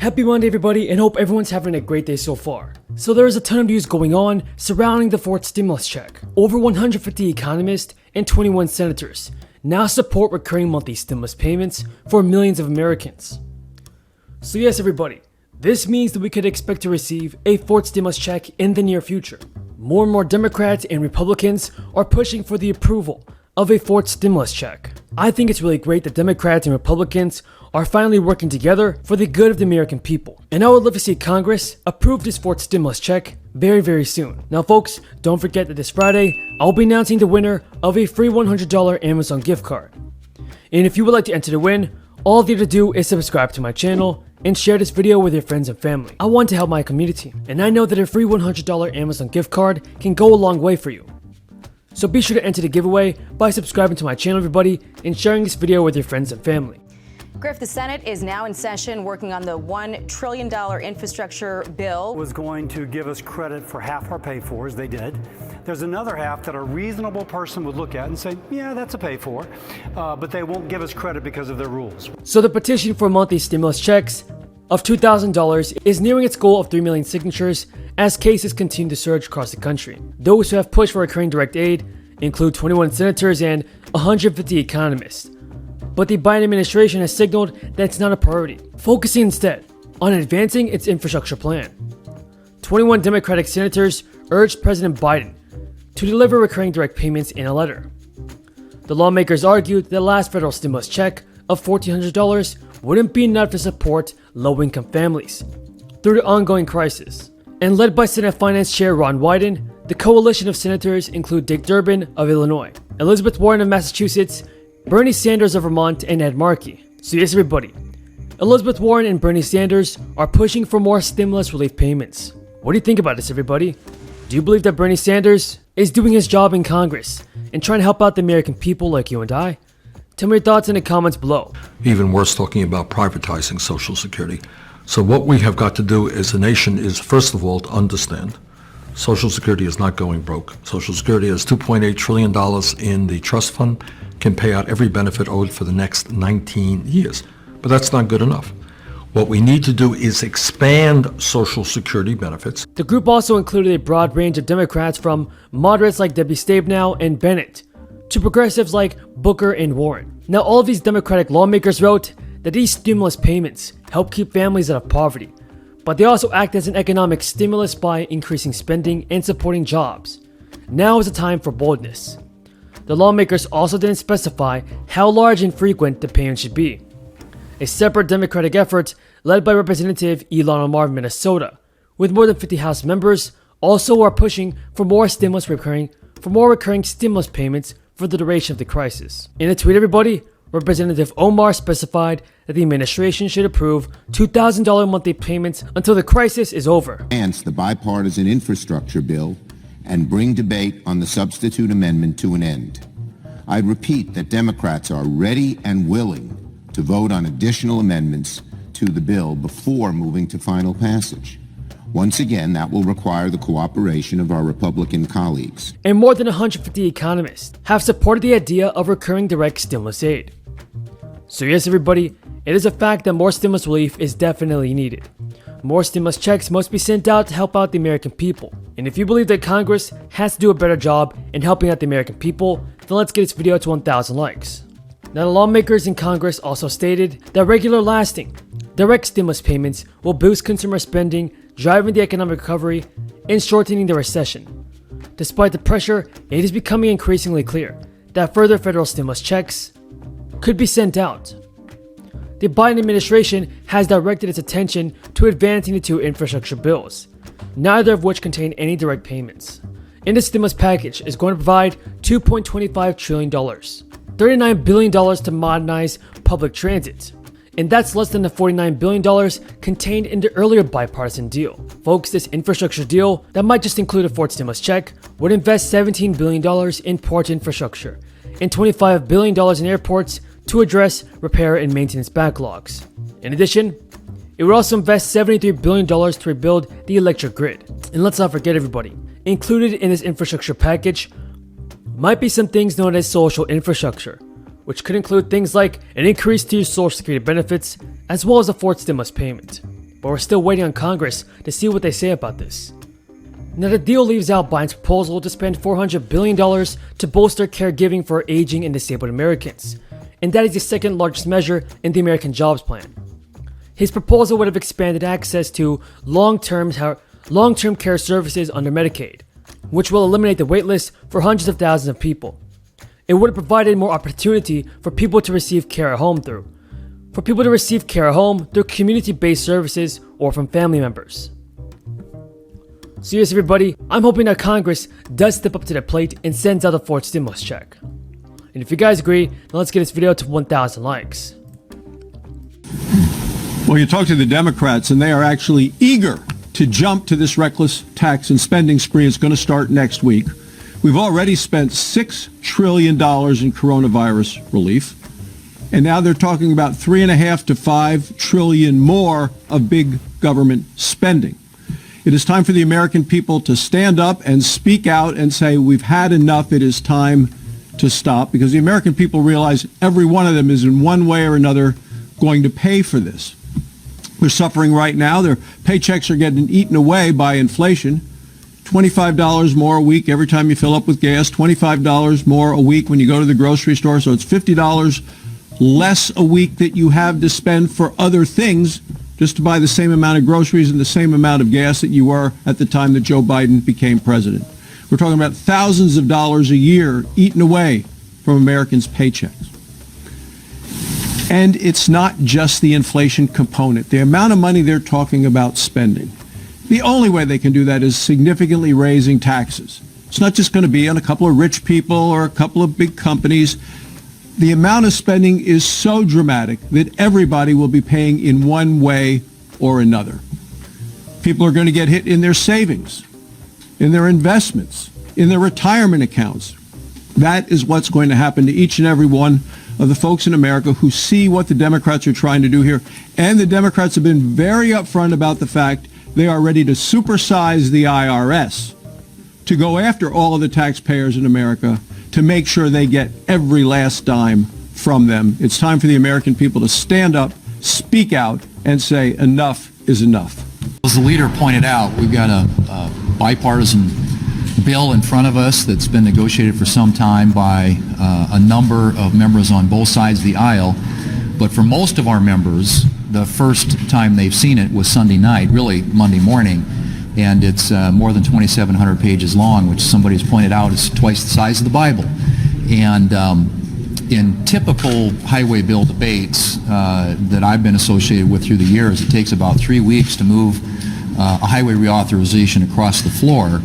Happy Monday everybody, and hope everyone's having a great day so far. So there is a ton of news going on surrounding the fourth stimulus check. Over 150 economists and 21 senators now support recurring monthly stimulus payments for millions of Americans. So yes everybody, this means that we could expect to receive a fourth stimulus check in the near future. More and more Democrats and Republicans are pushing for the approval of a fourth stimulus check. I think it's really great that Democrats and Republicans are finally working together for the good of the American people. And I would love to see Congress approve this fourth stimulus check very soon. Now folks, don't forget that this Friday, I'll be announcing the winner of a free $100 Amazon gift card. And if you would like to enter to win, all you have to do is subscribe to my channel and share this video with your friends and family. I want to help my community, and I know that a free $100 Amazon gift card can go a long way for you. So be sure to enter the giveaway by subscribing to my channel everybody and sharing this video with your friends and family. Griff, the Senate is now in session working on the $1 trillion infrastructure bill. Was going to give us credit for half our pay-fors, they did. There's another half that a reasonable person would look at and say, yeah, that's a pay-for, but they won't give us credit because of their rules. So the petition for monthly stimulus checks of $2,000 is nearing its goal of 3 million signatures as cases continue to surge across the country. Those who have pushed for recurring direct aid include 21 senators and 150 economists. But the Biden administration has signaled that it's not a priority, focusing instead on advancing its infrastructure plan. 21 Democratic senators urged President Biden to deliver recurring direct payments in a letter. The lawmakers argued that the last federal stimulus check of $1,400 wouldn't be enough to support low-income families through the ongoing crisis. And led by Senate Finance Chair Ron Wyden, the coalition of senators include Dick Durbin of Illinois, Elizabeth Warren of Massachusetts, Bernie Sanders of Vermont, and Ed Markey. So yes everybody, Elizabeth Warren and Bernie Sanders are pushing for more stimulus relief payments. What do you think about this everybody? Do you believe that Bernie Sanders is doing his job in Congress and trying to help out the American people like you and I? Tell me your thoughts in the comments below. Even worse, talking about privatizing Social Security. So what we have got to do as a nation is, first of all, to understand Social Security is not going broke. Social Security has $2.8 trillion in the trust fund, can pay out every benefit owed for the next 19 years. But that's not good enough. What we need to do is expand Social Security benefits. The group also included a broad range of Democrats from moderates like Debbie Stabenow and Bennett to progressives like Booker and Warren. Now all of these Democratic lawmakers wrote that these stimulus payments help keep families out of poverty, but they also act as an economic stimulus by increasing spending and supporting jobs. Now is the time for boldness. The lawmakers also didn't specify how large and frequent the payment should be. A separate Democratic effort led by Representative Elon Omar of Minnesota, with more than 50 House members, also are pushing for more recurring stimulus payments for the duration of the crisis. In a tweet everybody, Representative Omar specified that the administration should approve $2,000 monthly payments until the crisis is over. Advance the bipartisan infrastructure bill and bring debate on the substitute amendment to an end. I repeat that Democrats are ready and willing to vote on additional amendments to the bill before moving to final passage. Once again, that will require the cooperation of our Republican colleagues. And more than 150 economists have supported the idea of recurring direct stimulus aid. So yes everybody, it is a fact that more stimulus relief is definitely needed. More stimulus checks must be sent out to help out the American people. And if you believe that Congress has to do a better job in helping out the American people, then let's get this video to 1,000 likes. Now the lawmakers in Congress also stated that regular lasting, direct stimulus payments will boost consumer spending, driving the economic recovery, and shortening the recession. Despite the pressure, it is becoming increasingly clear that further federal stimulus checks could be sent out. The Biden administration has directed its attention to advancing the two infrastructure bills, neither of which contain any direct payments. And the stimulus package is going to provide $2.25 trillion, $39 billion to modernize public transit. And that's less than the $49 billion contained in the earlier bipartisan deal. Folks, this infrastructure deal that might just include a fourth stimulus check would invest $17 billion in port infrastructure and $25 billion in airports to address repair and maintenance backlogs. In addition, it would also invest $73 billion to rebuild the electric grid. And let's not forget everybody, included in this infrastructure package might be some things known as social infrastructure, which could include things like an increase to your Social Security benefits, as well as a fourth stimulus payment. but we're still waiting on Congress to see what they say about this. Now, the deal leaves out Biden's proposal to spend $400 billion to bolster caregiving for aging and disabled Americans, and that is the second largest measure in the American Jobs Plan. His proposal would have expanded access to long-term care services under Medicaid, which will eliminate the wait list for hundreds of thousands of people. It would have provided more opportunity for people to receive care at home through community-based services or from family members. So yes, everybody, I'm hoping that Congress does step up to the plate and sends out a fourth stimulus check. And if you guys agree, then let's get this video to 1,000 likes. Well, you talk to the Democrats, and they are actually eager to jump to this reckless tax and spending spree. It's going to start next week. We've already spent $6 trillion in coronavirus relief, and now they're talking about $3.5 to $5 trillion more of big government spending. It is time for the American people to stand up and speak out and say, we've had enough. It is time to stop, because the American people realize every one of them is in one way or another going to pay for this. They're suffering right now. Their paychecks are getting eaten away by inflation. $25 more a week every time you fill up with gas, $25 more a week when you go to the grocery store. So it's $50 less a week that you have to spend for other things just to buy the same amount of groceries and the same amount of gas that you were at the time that Joe Biden became president. We're talking about thousands of dollars a year eaten away from Americans' paychecks. And it's not just the inflation component. The amount of money they're talking about spending, the only way they can do that is significantly raising taxes. It's not just going to be on a couple of rich people or a couple of big companies. The amount of spending is so dramatic that everybody will be paying in one way or another. People are going to get hit in their savings, in their investments, in their retirement accounts. That is what's going to happen to each and every one of the folks in America who see what the Democrats are trying to do here. And the Democrats have been very upfront about the fact they are ready to supersize the IRS to go after all of the taxpayers in America to make sure they get every last dime from them. It's time for the American people to stand up, speak out, and say enough is enough. As the leader pointed out, we've got a bipartisan bill in front of us that's been negotiated for some time by a number of members on both sides of the aisle. But for most of our members, the first time they've seen it was Sunday night, really Monday morning. And it's more than 2,700 pages long, which somebody's pointed out is twice the size of the Bible. And in typical highway bill debates that I've been associated with through the years, it takes about 3 weeks to move a highway reauthorization across the floor.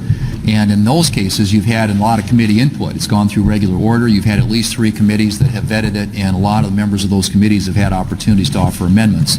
And in those cases, you've had a lot of committee input. It's gone through regular order. You've had at least 3 committees that have vetted it, and a lot of the members of those committees have had opportunities to offer amendments.